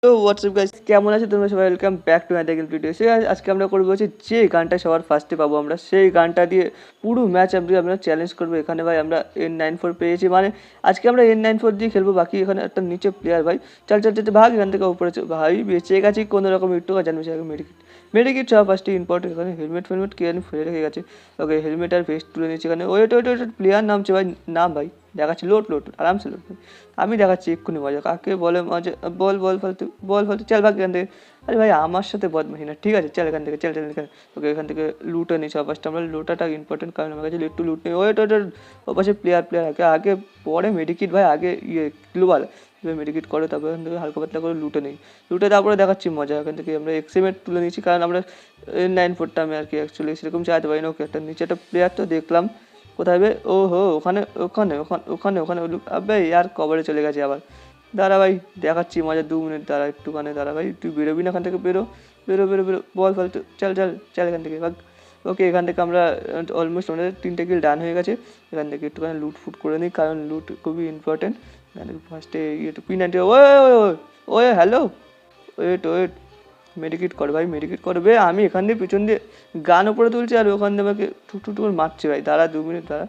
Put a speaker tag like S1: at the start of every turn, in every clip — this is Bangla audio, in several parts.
S1: তো হোয়াটসঅ্যাপ গাইস, কেমন আছে তোমরা সবাই? ওয়েলকাম ব্যাক টু মাই দেখেন ভিডিও। সে আজকে আমরা করবো হচ্ছে যে গানটা সবার ফার্স্টে পাবো আমরা সেই গানটা দিয়ে পুরো ম্যাচ আমরা চ্যালেঞ্জ করবো। এখানে ভাই আমরা N94 পেয়েছি, মানে আজকে আমরা N94 দিয়ে খেলবো। বাকি এখানে একটা নিচে প্লেয়ার ভাই, চল চল চল ভাগ এখান থেকে উপরে ভাই, বেঁচে গেছি কোনো রকম একটু জানবি মেডিকেট মেডিকেট সব ফার্স্টে ইম্পর্টেন্ট। এখানে হেলমেট কে জানি ফেলে রেখে গেছে। ওকে হেলমেট আর ভেস্ট তুলে নিচ্ছি। এখানে ওয়েট ওয়েট ওয়েট প্লেয়ার নামছে ভাই, নাম ভাই দেখাচ্ছি, লোড লোড আরামসে লোড ভাই, আমি দেখাচ্ছি এক্ষুনি মজা কাকে বলে মজা। বল বল ফালতু, বল ফালতু, চল ভাগ এখান থেকে। আরে ভাই আমার সাথে বদমাশি না, ঠিক আছে চল এখান থেকে, চল চল এখানে। ওকে এখান থেকে লুটে নিচ্ছি ফার্স্ট আমরা। লুটাটা ইম্পর্টেন্ট, কারণ আমার কাছে একটু লুট নেই। ওয়েট ওয়েট ও পাশে প্লেয়ার আগে আগে পরে মেডিকিট ভাই, আগে গ্লোবাল মেডিকেট করে, তারপর এখান থেকে হালকা পাতলা করে লুটে নেই। লুটে তারপরে দেখাচ্ছি মজা। এখান থেকে আমরা এক্সএমেট তুলে নিয়েছি, কারণ আমরা N94টা আমি আর কি অ্যাকচুয়ালি সেরকম চাইতে পারি না। ওকে একটা নিচে একটা প্লেয়ার তো দেখলাম, কোথায় বে? ও হো, ওখানে ওখানে ওখানে ওখানে ওখানে আবে ইয়ার কভারে চলে গেছে আবার। দাঁড়া ভাই দেখাচ্ছি মজা, 2 মিনিট দাঁড়া, একটুখানে দাঁড়া ভাই, তুই বেরোবি না এখান থেকে? বেরো বেরো বেরো বেরো, বল ফালতু, চল চল চল এখান থেকে ভাগ। ওকে এখান থেকে আমরা অলমোস্ট আমাদের 3টে কিল ডান হয়ে গেছে। এখান থেকে একটুখানি লুট ফুট করে নিই, কারণ লুট খুবই ইম্পর্টেন্ট। এখান থেকে ফার্স্টে একটু P90, ওয়ে হ্যালো, ওয়েট ওয়েট, মেডিকেট কর ভাই, মেডিকেট করবে। আমি এখান দিয়ে পিছন দিয়ে গান উপরে তুলছি আর ওখান দিয়ে আমাকে ঠুক ঠুক করে মারছে ভাই। দাঁড়া 2 মিনিট দাঁড়া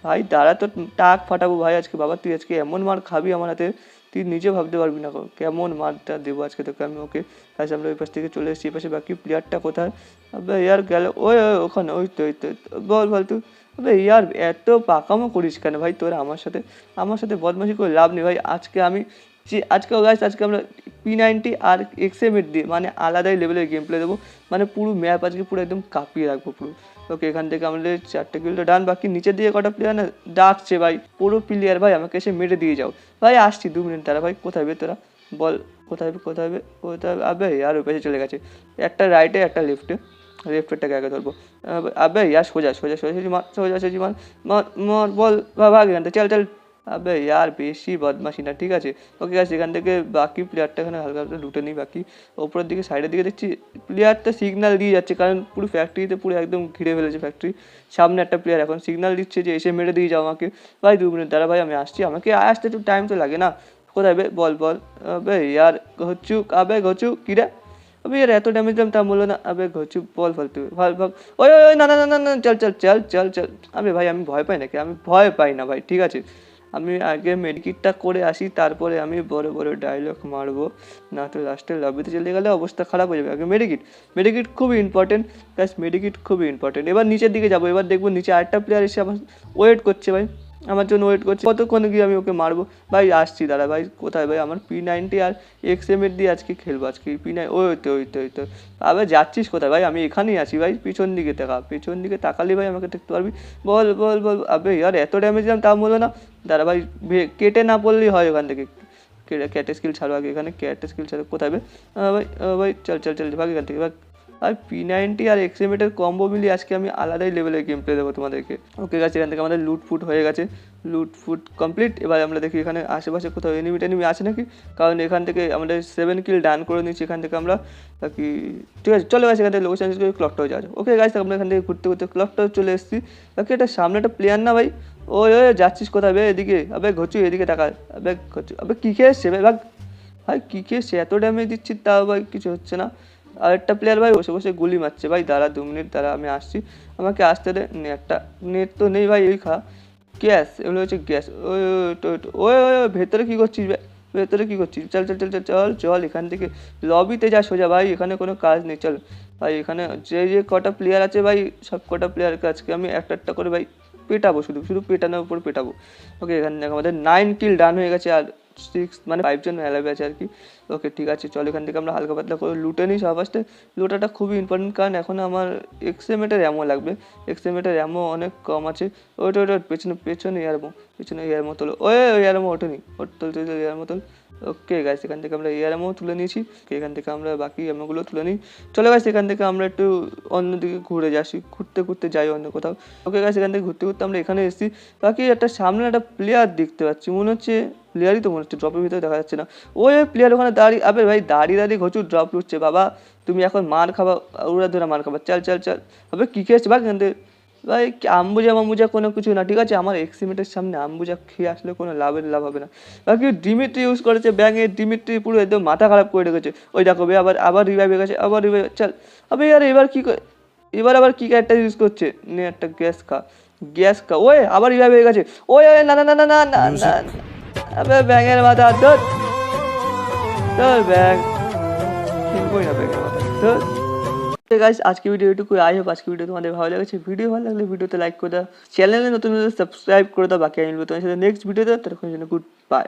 S1: ভাই, দাঁড়া তো টাক ফাটাবো ভাই আজকে। বাবা তুই আজকে এমন মার খাবি আমার হাতে, তুই নিজে ভাবতে পারবি না কেমন মারটা দেবো আজকে তোকে আমি। ওকে আজ আমরা ওই পাশ থেকে চলে এসেছি, এই পাশে বাকি প্লেয়ারটা কোথায়? আবে ইয়ার গেল, ওই ওখানে, ওই তো বল ফালতু। আবে ইয়ার এত পাকামো করিস কেন ভাই? তোরা আমার সাথে বদমাশি করে লাভ নেই ভাই। আজকে গাইস, আজকে আমরা P90 আর এক্সএমএট দিয়ে মানে আলাদাই লেভেলের গেম প্লে দেবো। মানে পুরো ম্যাপ আজকে পুরো একদম কাঁপিয়ে রাখবো পুরো। ওকে এখান থেকে আমাদের 4টে কিলটা ডান। বাকি নিচের দিকে কটা প্লেয়ার না ডাকছে ভাই, পুরো প্লেয়ার ভাই আমাকে এসে মেরে দিয়ে যাও ভাই। আসছি 2 মিনিট তারা ভাই। কোথায় বে তোরা? বল কোথায়? আবে আর ওই পাশে চলে গেছে, একটা রাইটে একটা লেফটেরটাকে আগে ধরবো। আবে ইয়ার সোজা সোজা সোজা সোজা মার, সোজা সোজা মার মার মার, বল ভাগ এখান থেকে, চল চল। আবে ইয়ার বেশি বদমাশি না, ঠিক আছে। ওকে গাইস এখান থেকে বাকি প্লেয়ারটা এখানে হালকা হালকা লুটে নিই। বাকি ওপরের দিকে সাইডের দিকে দেখছি প্লেয়ারটা সিগন্যাল দিয়ে যাচ্ছে, কারণ পুরো ফ্যাক্টরিতে পুরো একদম ঘিরে ফেলেছে ফ্যাক্টরি। সামনে একটা প্লেয়ার এখন সিগন্যাল দিচ্ছে যে এসে মেরে দিয়ে যাও আমাকে। ভাই 2 মিনিট দাঁড়া ভাই, আমি আসছি, আমাকে আসতে একটু টাইম তো লাগে না। কোথায় বে? বল বল। আবে ইয়ার ঘচু কিরে? আবে यार এত ড্যামেজ দিলাম তা বললো না। আবে ঘচু বল ফালতু ভাগ ভাগ। ওই ওই ওই, না না না না না, চল চল চল চল চল। আবে ভাই আমি ভয় পাই নাকি? আমি ভয় পাই না ভাই, ঠিক আছে। আমি আগে মেডিকিটটা করে আসি, তারপরে আমি বড় বড় ডায়লগ মারবো, না তো লাস্টে লবিতে চলে গেলে অবস্থা খারাপ হয়ে যাবে। আগে মেডিকিট খুবই ইম্পর্টেন্ট গাইস, মেডিকিট খুবই ইম্পর্টেন্ট। এবার নিচের দিকে যাবো, এবার দেখবো নিচে আরেকটা প্লেয়ার এসে আমার ওয়েট করছে ভাই, আমার জন্য ওয়েট করছে। কতক্ষণে গিয়ে আমি ওকে মারবো ভাই? আসছি দাঁড়া ভাই। কোথায় ভাই? আমার P90 আর এক্সএমএট দিয়ে আজকে খেলবো। আজকে P9, ওই তো। আবে যাচ্ছিস কোথায় ভাই? আমি এখানেই আছি ভাই, পিছন দিকে তাকা, পিছন দিকে তাকালে ভাই আমাকে দেখতে পারবি। বল বল বল। আবে ইয়ার এত ড্যামেজ দিলাম তাও বলো না। দাঁড়া ভাই, কেটে না পড়লেই হয় ওখান থেকে। ক্যাটে স্কিল ছাড়ো আগে, এখানে ক্যাটে স্কিল ছাড়ো। কোথায় ভাই? ভাই চল চল চল ভাগ এখান থেকে ভাগ। আর P90 আর এক্সএমএটের কম্বো মিলিয়ে আজকে আমি আলাদাই লেভেলের গেম প্লে দেবো তোমাদেরকে। ওকে গাছ এখান থেকে আমাদের লুট ফুট হয়ে গেছে, লুট ফুট কমপ্লিট। এবার আমরা দেখি এখানে আশেপাশে কোথাও এনিমি আছে নাকি, কারণ এখান থেকে আমাদের 7 কিল ডান করে নিচ্ছি এখান থেকে আমরা। বাকি ঠিক আছে, চলে গেছে এখান থেকে লোকেশন করে ক্লক টাওয়ার যাওয়া। ওকে গাছ আমরা এখান থেকে ঘুরতে ঘুরতে ক্লক টাওয়ার চলে এসেছি। বাকি এটা সামনে একটা প্লেয়ার না ভাই? ওই যাচ্ছিস কোথায় বে? এদিকে আবে ঘচু, এদিকে টাকা। আবে ঘচু, আবে কী খেয়ে এসছে ভাই? ভাগ ভাই, কী খেয়ে এসছে? এত ড্যামেজ দিচ্ছি তাও ভাই কিছু হচ্ছে না। আরেকটা প্লেয়ার ভাই বসে বসে গুলি মারছে ভাই। দাঁড়া 2 মিনিট দাঁড়া, আমি আসছি, আমাকে আসতে দে। নেটটা নেট তো নেই ভাই, ওই খা গ্যাস, এগুলো হচ্ছে গ্যাস। ওই ভেতরে কী করছিস ভাই? ভেতরে কী করছিস? চল চল চল চল চল চল এখান থেকে লবিতে যা সোজা ভাই, এখানে কোনো কাজ নেই। চল ভাই, এখানে যে কটা প্লেয়ার আছে ভাই, সব কটা প্লেয়ারকে আজকে আমি একটা একটা করে ভাই পেটাবো, শুধু শুধু পেটানোর উপর পেটাবো। ওকে এখানে দেখো আমাদের 9 কিল ডান হয়ে গেছে, আর 6 মানে 5 জন অ্যালাইভ আছে আর কি। ওকে ঠিক আছে, চল এখান থেকে আমরা হালকা পাতলা করে লুটে নিই সবার ফার্স্টে। লুটাটা খুবই ইম্পর্টেন্ট, কারণ এখন আমার এক্সএমএটের অ্যামো লাগবে। এক্সএমএটের অ্যামো অনেক কম আছে। ওইটা পেছনে এয়ারমো তোলো। ওই এয়ারমো ওঠেনি, তুলতে এয়ারমো তোল। ওকে গাইস এখান থেকে আমরা এয়ারমো তুলে নিয়েছি। এখান থেকে আমরা বাকি অ্যামোগুলো তুলে নিই। চলো গাইস এখান থেকে আমরা একটু অন্যদিকে ঘুরতে যাই অন্য কোথাও। ওকে গাইস এখান থেকে ঘুরতে আমরা এখানে এসেছি। বাকি একটা সামনে একটা প্লেয়ার দেখতে পাচ্ছি, মনে হচ্ছে প্লেয়ারই তো মনে হচ্ছে, ড্রপের ভিতরে দেখা যাচ্ছে না। ওই প্লেয়ার ওখানে দাঁড়িয়ে, আবে ভাই দাঁড়িয়ে ঘচুর ড্রপ লুটছে বাবা। তুমি এখন মার খাবা, ওরা ধরে মার খাবা। চল চল চল, আবে কী খেয়েছে ভাগ এখান থেকে। ভাই আম্বুজা মাম্বুজা কোনো কিছু না, ঠিক আছে? আমার এক্সিমেটের সামনে আম্বুজা খেয়ে আসলে কোনো লাভ হবে না। বাকি ডিমিট্রি ইউজ করেছে ব্যাঙে, ডিমিট্রি পুরো একদম মাথা খারাপ করে রেখেছে। ওই দেখো বে আবার আবার রিভাইভ হয়ে গেছে, আবার রিভাইভ চল। আবে ইয়ার এবার কি এবার আবার কি ক্যারেক্টার ইউজ করছে? নে একটা গ্যাস খা ওই আবার রিভাইভ হয়ে গেছে। ওই ওই না না না না না না না না। আবে ব্যাঙের মাথা ধর ধর ব্যাঙ কিনবই না ব্যাঙের মাথা ধর। গাইস আজকে ভিডিও এটুকু, আই হোপ আজকে ভিডিও তোমাদের ভালো লেগেছে। ভিডিও ভালো লাগলে ভিডিওতে লাইক করে দাও, চ্যানেলে নতুন সাবস্ক্রাইব করে দাও। বাকি আমি বলবো তোমার সাথে নেক্সট ভিডিওতে, ততক্ষণের জন্য গুড বাই।